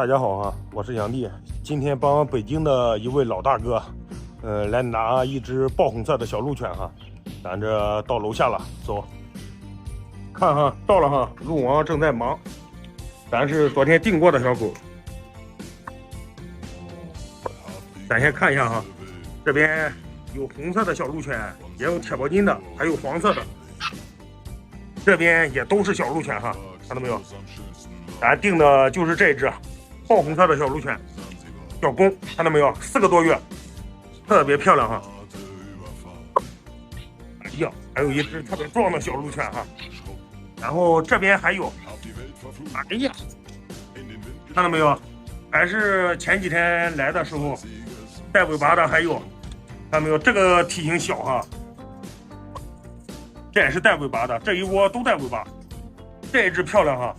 大家好哈，我是杨弟。今天帮北京的一位老大哥，来拿一只爆红色的小鹿犬哈，咱这到楼下了，走。看哈，到了哈，鹿王正在忙，咱是昨天订过的小狗。咱先看一下哈，这边有红色的小鹿犬，也有铁包金的，还有黄色的。这边也都是小鹿犬哈，看到没有？咱订的就是这只爆红色的小鹿犬，小公，看到没有？4个多月，特别漂亮哈。哎呀，还有一只特别壮的小鹿犬哈。然后这边还有，哎呀，看到没有？还是前几天来的时候带尾巴的，还有，看到没有？这个体型小哈，这也是带尾巴的，这一窝都带尾巴。这一只漂亮哈，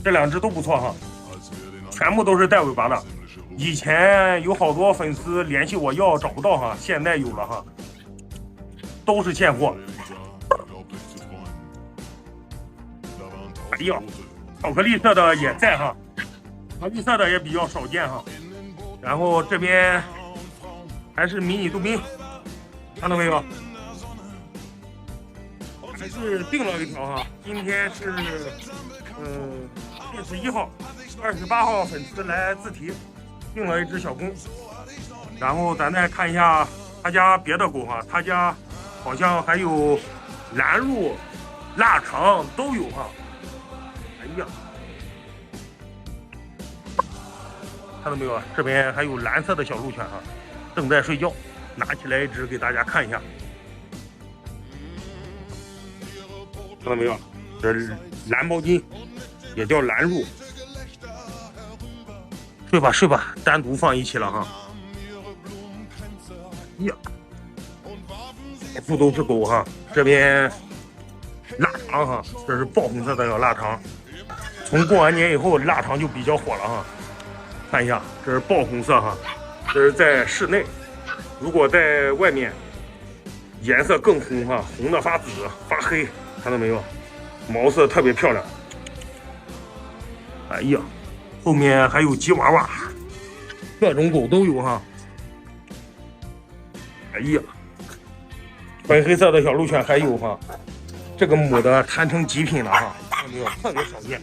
这2只都不错哈，全部都是带尾巴的。以前有好多粉丝联系我要找不到哈，现在有了哈，都是现货。哎呀，巧克力色的也在哈，巧克力色的也比较少见哈。然后这边还是迷你杜宾，看到没有？还是订了一条哈，今天是61号，28号粉丝来自提订了一只小公。然后咱再看一下他家别的狗哈，他家好像还有蓝鹿、腊肠都有哈。哎呀，看到没有？这边还有蓝色的小鹿犬哈，正在睡觉，拿起来一只给大家看一下。看到没有？这蓝毛巾也叫蓝鹿。睡吧睡吧，单独放一起了哈。呀，到处都是狗哈。这边腊肠哈，这是爆红色的腊肠。从过完年以后，腊肠就比较火了哈。看一下，这是爆红色哈，这是在室内。如果在外面，颜色更红哈，红的发紫发黑。看到没有？毛色特别漂亮。哎呀，后面还有吉娃娃，各种狗都有哈。哎呀，粉黑色的小鹿犬还有哈，这个母的摊成极品了哈，看到没有？特别少见。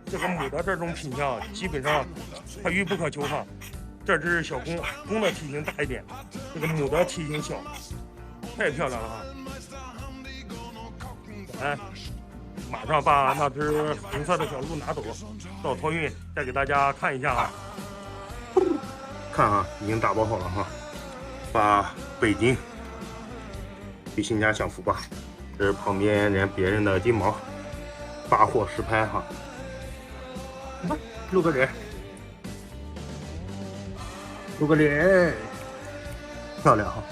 这个母的这种品相基本上可遇不可求哈。这只小公，公的体型大一点，这个母的体型小，太漂亮了哈。哎，马上把那只红色的小鹿拿走，到托运再给大家看一下啊。看啊，已经打包好了哈，发北京，去新家享福吧。这是旁边别人的金毛，发货实拍哈。露个脸，露个脸，漂亮哈。